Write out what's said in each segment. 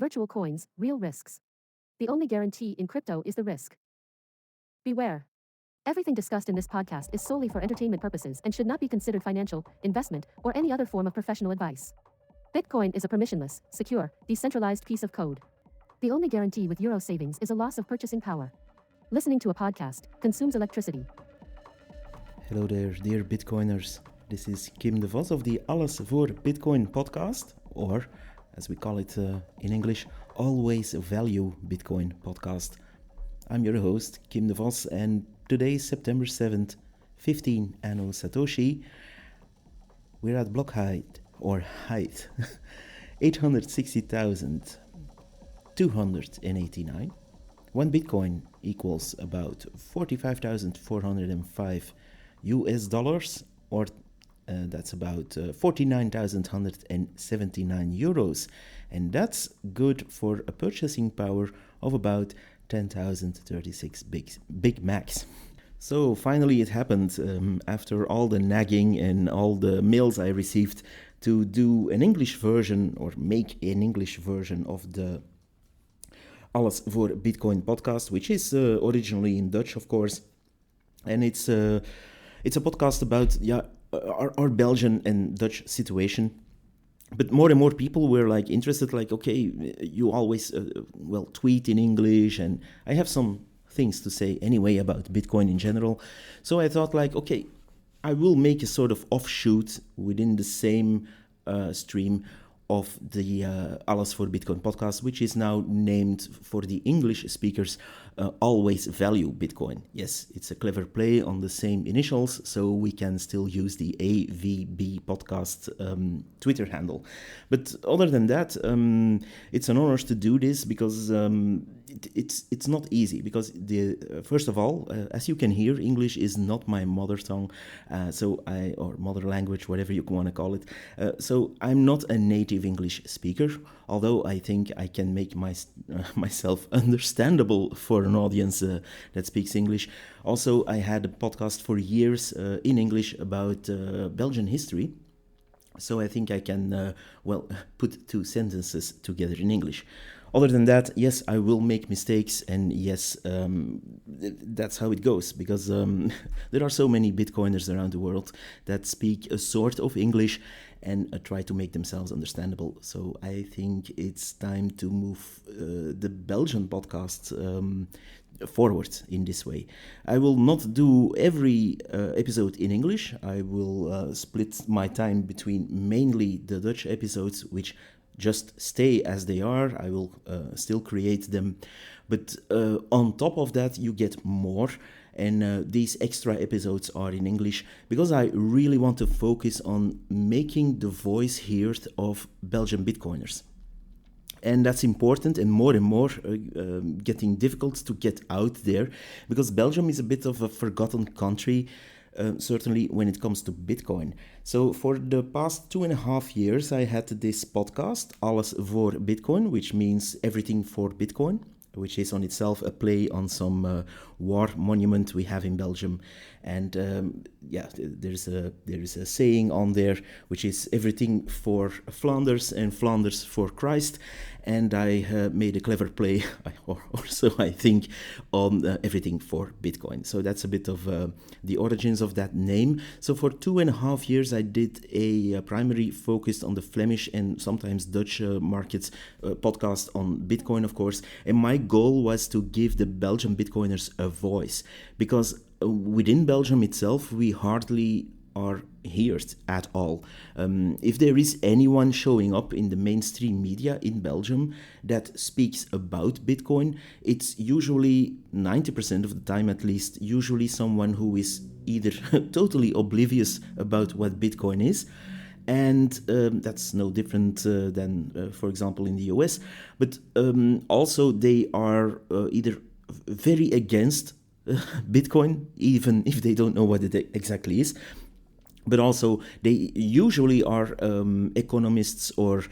Virtual coins, real risks. The only guarantee in crypto is the risk. Beware. Everything discussed in this podcast is solely for entertainment purposes and should not be considered financial, investment, or any other form of professional advice. Bitcoin is a permissionless, secure, decentralized piece of code. The only guarantee with Euro savings is a loss of purchasing power. Listening to a podcast consumes electricity. Hello there, dear Bitcoiners. This is Kim de Vos of the Alles voor Bitcoin podcast, or as we call it in English, Always Value Bitcoin podcast. I'm your host, Kim de Vos, and today, September 7th, 15 Anno Satoshi, we're at block height, 860,289. One Bitcoin equals about 45,405 US dollars, or that's about 49,179 euros, and that's good for a purchasing power of about 10,036 Big Macs. So finally it happened, after all the nagging and all the mails I received, to do an English version or make an English version of the Alles voor Bitcoin podcast, which is originally in Dutch, of course, and it's a podcast about our Belgian and Dutch situation. But more and more people were interested, okay, you always tweet in English, and I have some things to say anyway about Bitcoin in general. So I thought okay, I will make a sort of offshoot within the same stream of the Alles voor Bitcoin podcast, which is now named for the English speakers Always Value Bitcoin. Yes, it's a clever play on the same initials, so we can still use the AVB podcast Twitter handle. But other than that, it's an honor to do this because it's not easy. Because first of all, as you can hear, English is not my mother tongue, or mother language, whatever you want to call it. So I'm not a native English speaker, although I think I can make myself understandable for an audience that speaks English. Also, I had a podcast for years in English about Belgian history, so I think I can put two sentences together in English. Other than that, yes, I will make mistakes, and yes, that's how it goes, because there are so many Bitcoiners around the world that speak a sort of English and try to make themselves understandable. So I think it's time to move the Belgian podcast forward in this way. I will not do every episode in English. I will split my time between mainly the Dutch episodes, which just stay as they are. I will still create them, but on top of that you get more, and these extra episodes are in English because I really want to focus on making the voice heard of Belgian Bitcoiners. And that's important, and more getting difficult to get out there, because Belgium is a bit of a forgotten country, certainly when it comes to Bitcoin. So for the past 2.5 years, I had this podcast, Alles voor Bitcoin, which means everything for Bitcoin, which is on itself a play on some war monument we have in Belgium. And there is a saying on there, which is everything for Flanders and Flanders for Christ. And I made a clever play, or so I think, on everything for Bitcoin. So that's a bit of the origins of that name. So for 2.5 years, I did a primary focused on the Flemish and sometimes Dutch markets podcast on Bitcoin, of course. And my goal was to give the Belgian Bitcoiners a voice, because within Belgium itself, we hardly are heard at all. If there is anyone showing up in the mainstream media in Belgium that speaks about Bitcoin, it's usually 90% of the time, at least, usually someone who is either totally oblivious about what Bitcoin is, and that's no different than, for example, in the US, but also they are either very against Bitcoin, even if they don't know what it exactly is. But also, they usually are economists or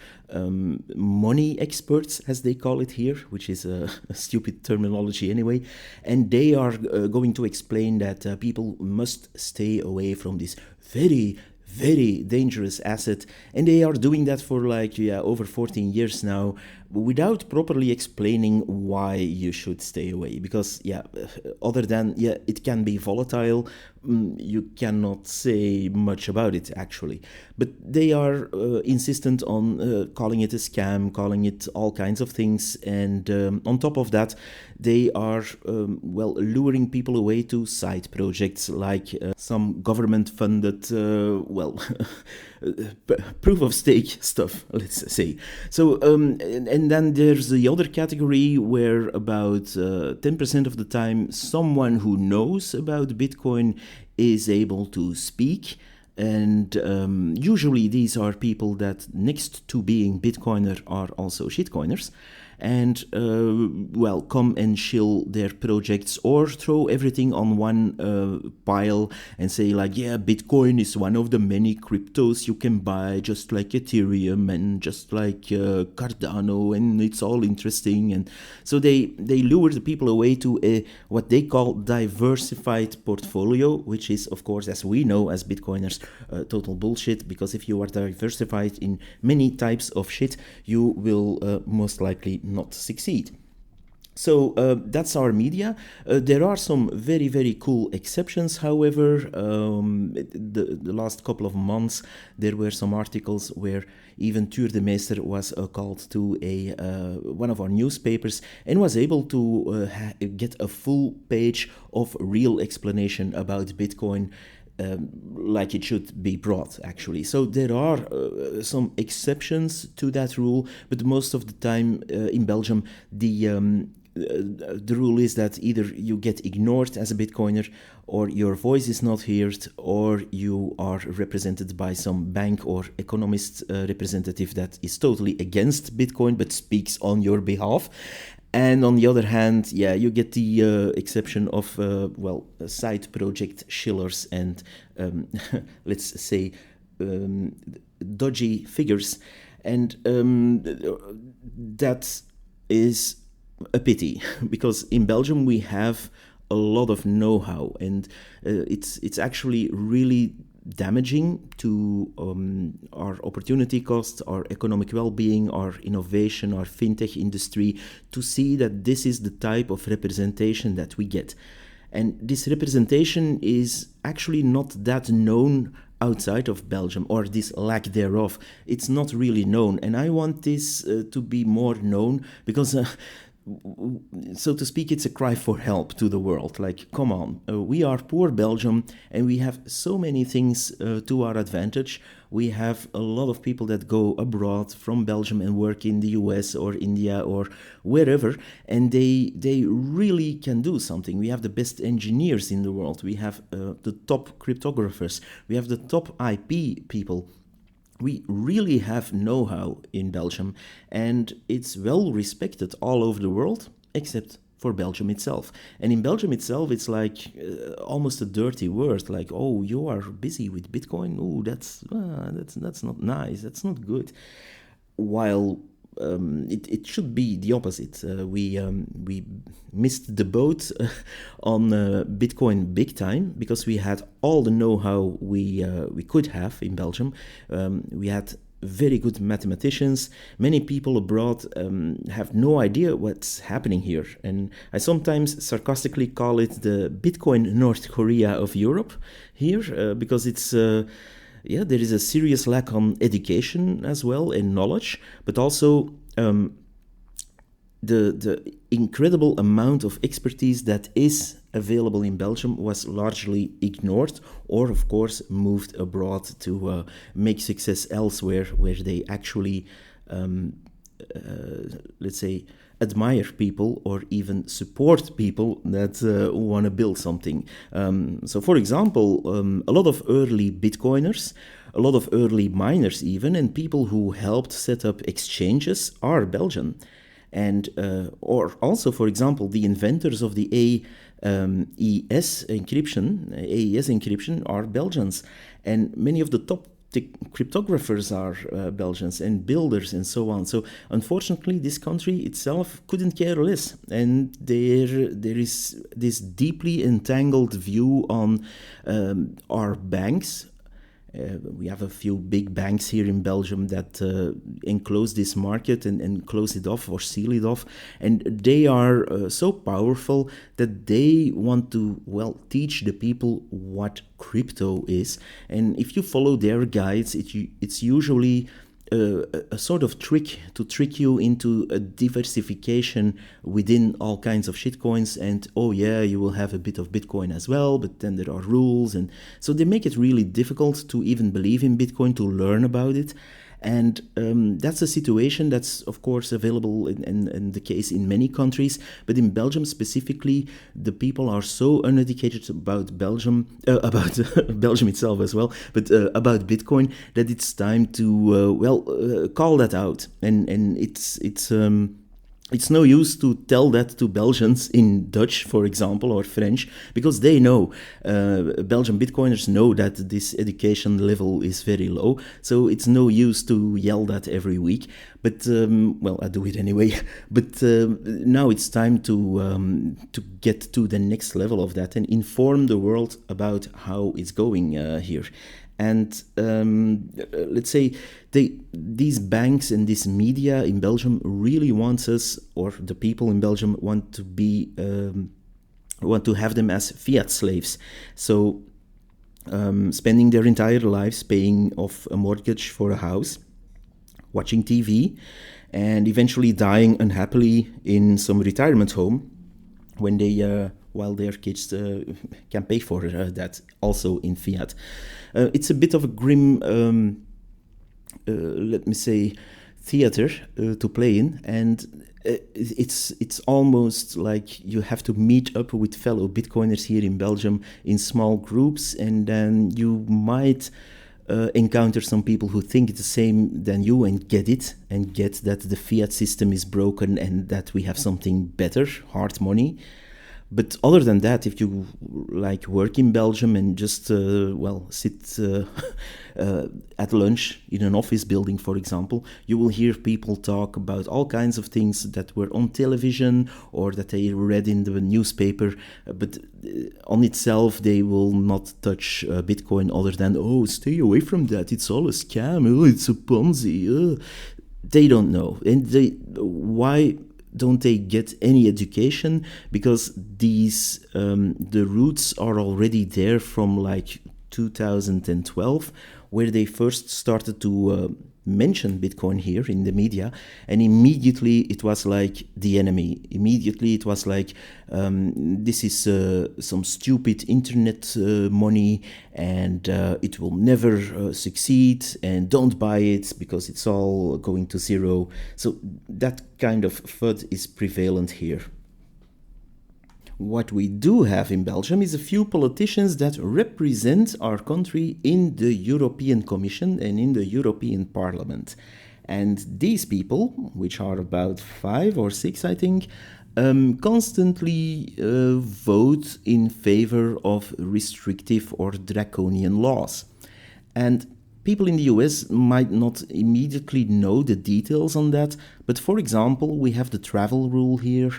money experts, as they call it here, which is a stupid terminology anyway. And they are going to explain that people must stay away from this very, very dangerous asset. And they are doing that for over 14 years now, without properly explaining why you should stay away. Because, other than, it can be volatile, you cannot say much about it, actually. But they are insistent on calling it a scam, calling it all kinds of things. And on top of that, they are, luring people away to side projects like some government-funded, proof of stake stuff, let's say. So, and then there's the other category where about 10% of the time, someone who knows about Bitcoin is able to speak. And usually these are people that, next to being Bitcoiner, are also shitcoiners. And, come and shill their projects or throw everything on one pile and say like, Bitcoin is one of the many cryptos you can buy, just like Ethereum and just like Cardano, and it's all interesting. And so they lure the people away to a what they call diversified portfolio, which is, of course, as we know as Bitcoiners, total bullshit, because if you are diversified in many types of shit, you will most likely not succeed. So that's our media. There are some very, very cool exceptions, however. The last couple of months, there were some articles where even Tuur de Meester was called to one of our newspapers and was able to get a full page of real explanation about Bitcoin, like it should be brought, actually. So there are some exceptions to that rule, but most of the time in Belgium, the rule is that either you get ignored as a Bitcoiner, or your voice is not heard, or you are represented by some bank or economist representative that is totally against Bitcoin but speaks on your behalf. And on the other hand, you get the exception of, side project shillers and, let's say, dodgy figures. And that is a pity, because in Belgium we have a lot of know-how, and it's actually really damaging to our opportunity cost, our economic well-being, our innovation, our fintech industry, to see that this is the type of representation that we get. And this representation is actually not that known outside of Belgium, or this lack thereof. It's not really known, and I want this to be more known, because so to speak, it's a cry for help to the world. Like, come on, we are poor Belgium, and we have so many things to our advantage. We have a lot of people that go abroad from Belgium and work in the US or India or wherever, and they really can do something. We have the best engineers in the world. We have the top cryptographers. We have the top IP people. We really have know-how in Belgium, and it's well respected all over the world, except for Belgium itself. And in Belgium itself, it's like almost a dirty word, like, oh, you are busy with Bitcoin? Oh, that's not nice, that's not good. While it should be the opposite. We missed the boat on Bitcoin big time, because we had all the know-how we could have in Belgium. We had very good mathematicians. Many people abroad have no idea what's happening here. And I sometimes sarcastically call it the Bitcoin North Korea of Europe here, because it's... there is a serious lack on education as well, and knowledge, but also the incredible amount of expertise that is available in Belgium was largely ignored, or of course moved abroad to make success elsewhere, where they actually, let's say, admire people or even support people that want to build something. So, for example, a lot of early Bitcoiners, a lot of early miners even, and people who helped set up exchanges are Belgian. And or also, for example, the inventors of the AES encryption are Belgians. And many of the top cryptographers are Belgians, and builders and so on. So unfortunately, this country itself couldn't care less, and there is this deeply entangled view on our banks We have a few big banks here in Belgium that enclose this market and close it off or seal it off. And they are so powerful that they want to, well, teach the people what crypto is. And if you follow their guides, it's usually a sort of trick to trick you into a diversification within all kinds of shitcoins. And oh yeah, you will have a bit of Bitcoin as well, but then there are rules, and so they make it really difficult to even believe in Bitcoin, to learn about it. And that's a situation that's, of course, available in the case in many countries. But in Belgium specifically, the people are so uneducated about Belgium, about Belgium itself as well, but about Bitcoin, that it's time to, call that out. And it's no use to tell that to Belgians in Dutch, for example, or French, because they know, Belgian Bitcoiners know that this education level is very low. So it's no use to yell that every week. But, I do it anyway. But now it's time to get to the next level of that and inform the world about how it's going here. And let's say these banks and this media in Belgium really wants us, or the people in Belgium want to have them as fiat slaves. So spending their entire lives paying off a mortgage for a house, watching TV, and eventually dying unhappily in some retirement home when they while their kids can pay for that, also in fiat. It's a bit of a grim, let me say, theater to play in, and it's almost like you have to meet up with fellow Bitcoiners here in Belgium in small groups, and then you might encounter some people who think the same than you and get that the fiat system is broken and that we have something better, hard money. But other than that, if you like work in Belgium and just sit at lunch in an office building, for example, you will hear people talk about all kinds of things that were on television or that they read in the newspaper. But on itself, they will not touch Bitcoin other than, oh, stay away from that. It's all a scam. Oh, it's a Ponzi. They don't know. And why don't they get any education? Because these the roots are already there from like 2012, where they first started to mention Bitcoin here in the media, and immediately it was like the enemy. Immediately it was like, this is some stupid internet money, and it will never succeed, and don't buy it because it's all going to zero. So that kind of FUD is prevalent here. What we do have in Belgium is a few politicians that represent our country in the European Commission and in the European Parliament. And these people, which are about 5 or 6, I think, constantly vote in favor of restrictive or draconian laws. And people in the US might not immediately know the details on that, but for example, we have the travel rule here,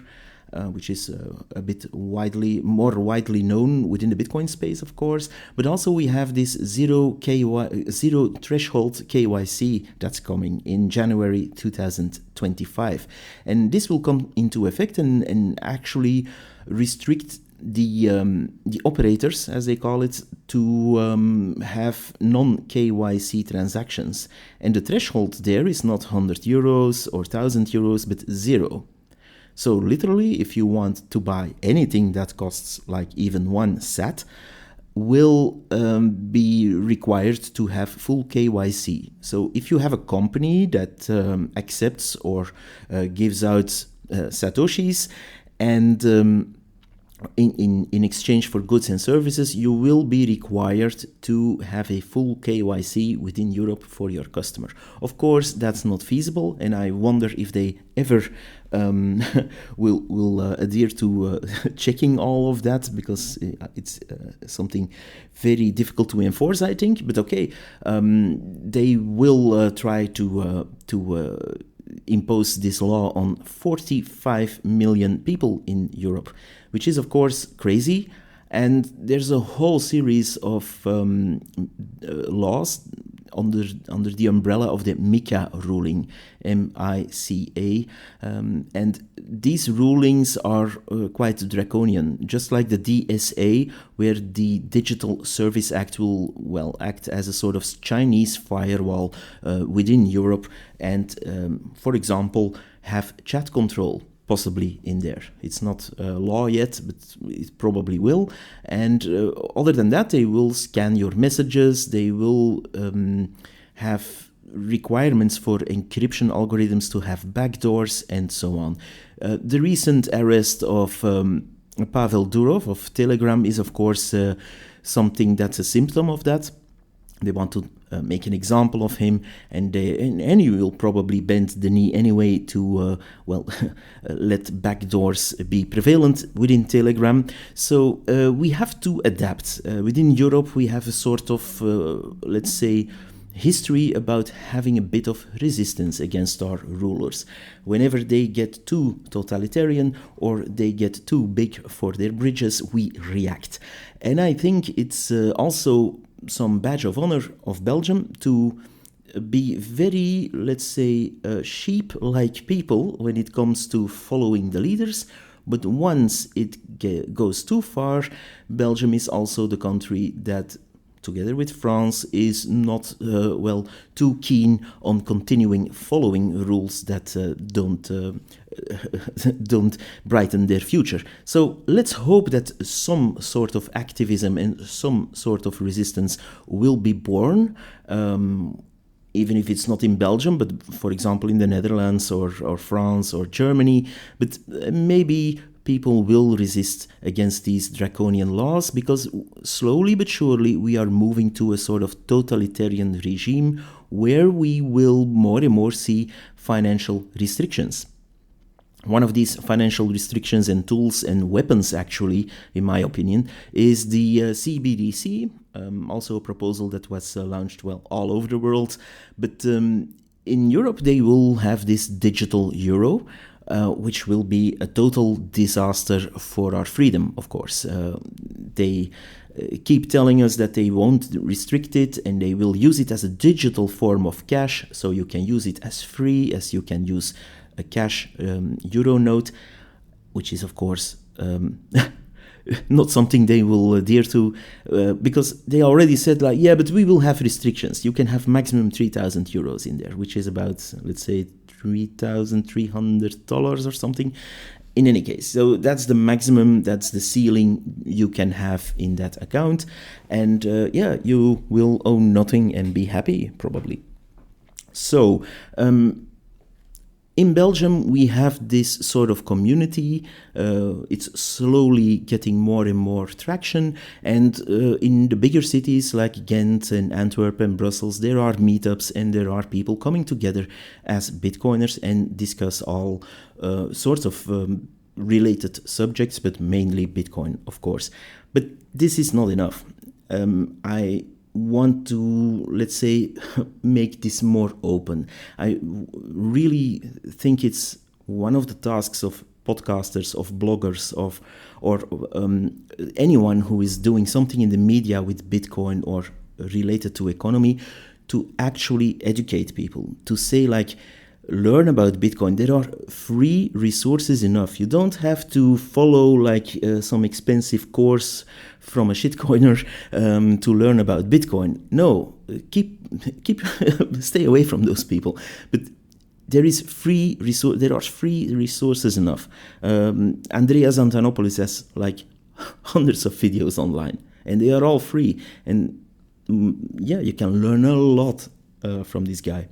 which is a bit more widely known within the Bitcoin space, of course. But also we have this zero threshold KYC that's coming in January 2025. And this will come into effect and actually restrict the operators, as they call it, to have non-KYC transactions. And the threshold there is not €100 or €1,000, but 0. So literally, if you want to buy anything that costs like even 1 sat, will be required to have full KYC. So if you have a company that accepts or gives out satoshis, and in exchange for goods and services, you will be required to have a full KYC within Europe for your customer. Of course, that's not feasible, and I wonder if they ever will adhere to checking all of that, because it's something very difficult to enforce, I think. But okay, they will try to impose this law on 45 million people in Europe, which is of course crazy. And there's a whole series of laws under the umbrella of the MiCA ruling, MICA, and these rulings are quite draconian, just like the DSA, where the Digital Service Act will act as a sort of Chinese firewall within Europe and, for example, have chat control possibly in there. It's not law yet, but it probably will. And other than that, they will scan your messages. They will have requirements for encryption algorithms to have backdoors and so on. The recent arrest of Pavel Durov of Telegram is, of course, something that's a symptom of that. They want to make an example of him, and you will probably bend the knee anyway to, let backdoors be prevalent within Telegram. So we have to adapt. Within Europe, we have a sort of, let's say, history about having a bit of resistance against our rulers. Whenever they get too totalitarian or they get too big for their bridges, we react. And I think it's also some badge of honor of Belgium to be very, let's say, sheep-like people when it comes to following the leaders. But once it goes too far, Belgium is also the country that, together with France, is not, too keen on continuing following rules that don't brighten their future. So let's hope that some sort of activism and some sort of resistance will be born, even if it's not in Belgium, but for example in the Netherlands or France or Germany. But maybe people will resist against these draconian laws, because slowly but surely we are moving to a sort of totalitarian regime where we will more and more see financial restrictions. One of these financial restrictions and tools and weapons, actually, in my opinion, is the CBDC, also a proposal that was launched, all over the world. But in Europe, they will have this digital euro, which will be a total disaster for our freedom, of course. They keep telling us that they won't restrict it and they will use it as a digital form of cash, so you can use it as free as you can use a cash euro note, which is, of course, not something they will adhere to, because they already said, but we will have restrictions. You can have maximum 3,000 euros in there, which is about, let's say, $3,300 or something. In any case, so that's the maximum, that's the ceiling you can have in that account. And you will own nothing and be happy, probably. So, in Belgium, we have this sort of community. It's slowly getting more and more traction. And in the bigger cities like Ghent and Antwerp and Brussels, there are meetups and there are people coming together as Bitcoiners and discuss all sorts of related subjects, but mainly Bitcoin, of course. But this is not enough. I want to, let's say, make this more open. I really think it's one of the tasks of podcasters, of bloggers, or anyone who is doing something in the media with Bitcoin or related to economy, to actually educate people, to say, learn about Bitcoin. There are free resources enough. You don't have to follow some expensive course from a shitcoiner to learn about Bitcoin. No, keep stay away from those people. But there are free resources enough. Andreas Antonopoulos has hundreds of videos online, and they are all free. And you can learn a lot from this guy.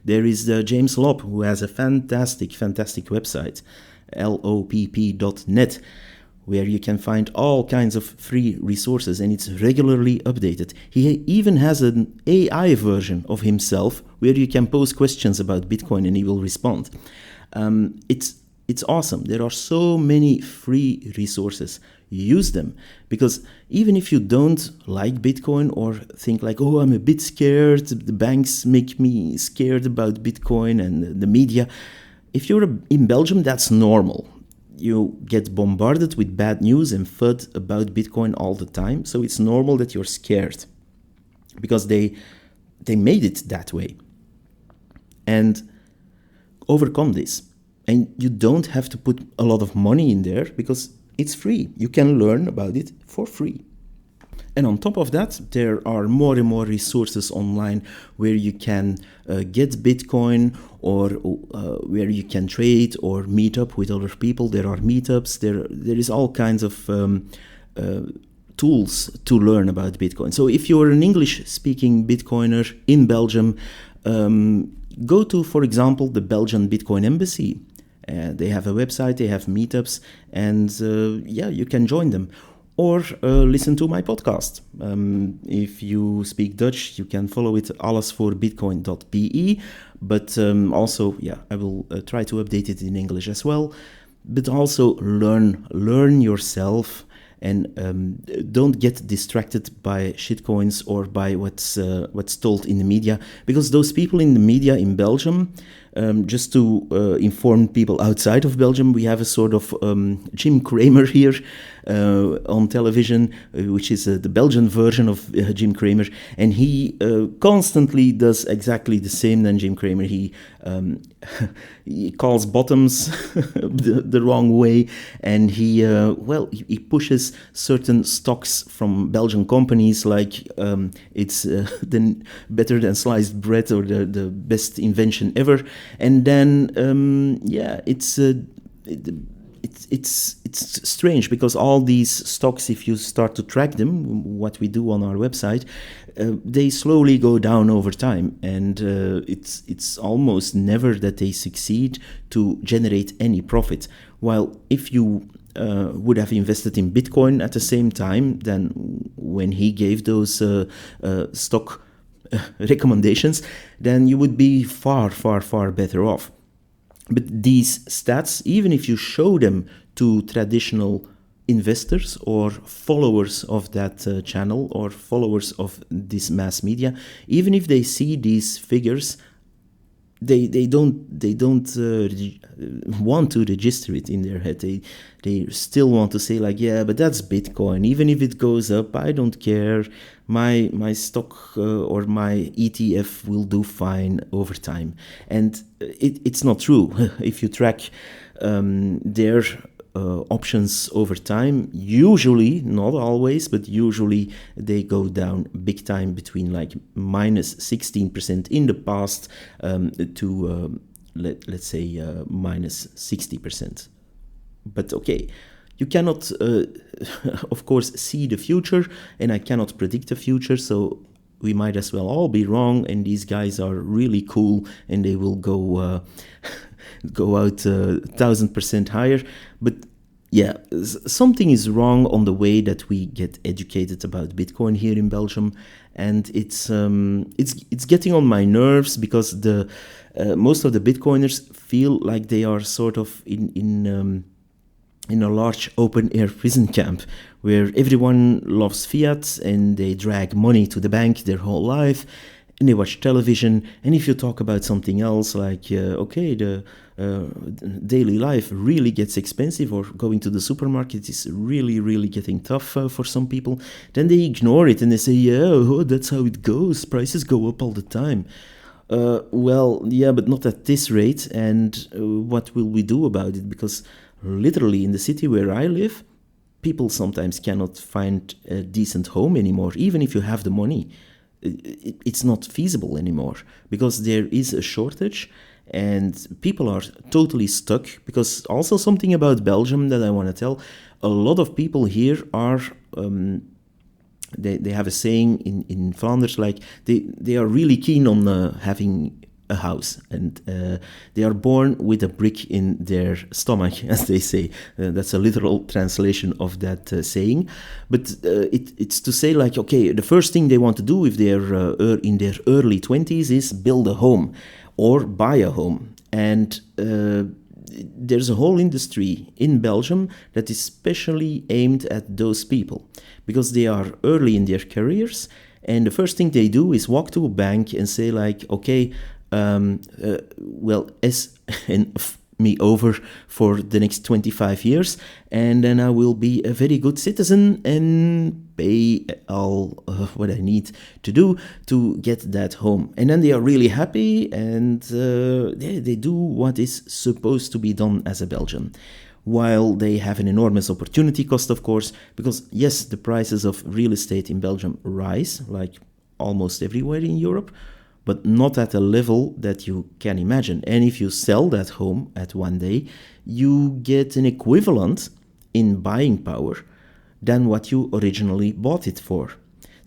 There is James Lopp, who has a fantastic website, lopp.net, where you can find all kinds of free resources, and it's regularly updated. He even has an AI version of himself where you can pose questions about Bitcoin and he will respond. It's awesome. There are so many free resources. Use them, because even if you don't like Bitcoin or think I'm a bit scared, the banks make me scared about Bitcoin and the media, if you're in Belgium, that's normal. you get bombarded with bad news and FUD about Bitcoin all the time. So it's normal that you're scared because they made it that way. And overcome this. And you don't have to put a lot of money in there because it's free. You can learn about it for free. And on top of that, there are more and more resources online where you can get Bitcoin, or where you can trade or meet up with other people. There are meetups. There is all kinds of tools to learn about Bitcoin. So if you're an English-speaking Bitcoiner in Belgium, go to, for example, the Belgian Bitcoin Embassy. They have a website, they have meetups, and you can join them. Or listen to my podcast. If you speak Dutch, you can follow it allesvoorbitcoin.be. But also, I will try to update it in English as well. But also learn yourself, and don't get distracted by shitcoins or by what's told in the media, because those people in the media in Belgium, just to inform people outside of Belgium, we have a sort of Jim Cramer here on television, which is the Belgian version of Jim Cramer, and he constantly does exactly the same than Jim Cramer. He calls bottoms the wrong way, and he pushes certain stocks from Belgian companies like it's better than sliced bread or the best invention ever, and then it's strange because all these stocks, if you start to track them, what we do on our website, they slowly go down over time, and it's almost never that they succeed to generate any profit. While if you would have invested in Bitcoin at the same time, then when he gave those stock recommendations, then you would be far, far, far better off. But these stats, even if you show them to traditional investors or followers of that channel or followers of this mass media, even if they see these figures, they don't want to register it in their head. They still want to say like, yeah, but that's Bitcoin. Even if it goes up, I don't care. My stock or my ETF will do fine over time. And it's not true. If you track their options over time, usually, not always, but usually they go down big time, between like minus 16% in the past to let's say minus 60%. But okay, you cannot of course see the future, and I cannot predict the future, so we might as well all be wrong, and these guys are really cool and they will go out 1000% higher. But yeah, something is wrong on the way that we get educated about Bitcoin here in Belgium, and it's getting on my nerves, because the most of the Bitcoiners feel like they are sort of in a large open-air prison camp where everyone loves fiat and they drag money to the bank their whole life, and they watch television. And if you talk about something else, like the daily life really gets expensive, or going to the supermarket is really, really getting tough for some people, then they ignore it and they say, yeah, that's how it goes, prices go up all the time. Well, yeah, but not at this rate. And what will we do about it? Because literally in the city where I live, people sometimes cannot find a decent home anymore, even if you have the money. It's not feasible anymore, because there is a shortage and people are totally stuck. Because also something about Belgium that I want to tell, a lot of people here are they have a saying in Flanders, like they are really keen on having a house, and they are born with a brick in their stomach, as they say. That's a literal translation of that saying. But it's to say like, okay, the first thing they want to do if they're in their early 20s is build a home or buy a home. And there's a whole industry in Belgium that is specially aimed at those people, because they are early in their careers, and the first thing they do is walk to a bank and say like, okay, me over for the next 25 years, and then I will be a very good citizen and pay all what I need to do to get that home. And then they are really happy, and they do what is supposed to be done as a Belgian. While they have an enormous opportunity cost, of course, because yes, the prices of real estate in Belgium rise, like almost everywhere in Europe, but not at a level that you can imagine. And if you sell that home at one day, you get an equivalent in buying power than what you originally bought it for.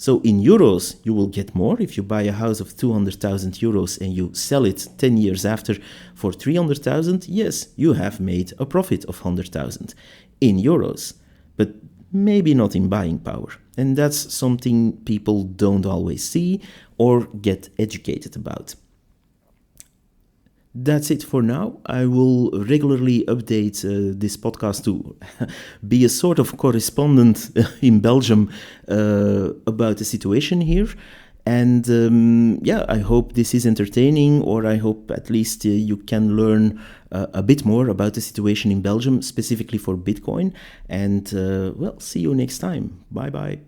So in euros, you will get more. If you buy a house of 200,000 euros and you sell it 10 years after for 300,000, yes, you have made a profit of 100,000 in euros, but maybe not in buying power. And that's something people don't always see or get educated about. That's it for now. I will regularly update this podcast to be a sort of correspondent in Belgium about the situation here. And I hope this is entertaining, or I hope at least you can learn a bit more about the situation in Belgium, specifically for Bitcoin. And see you next time. Bye bye.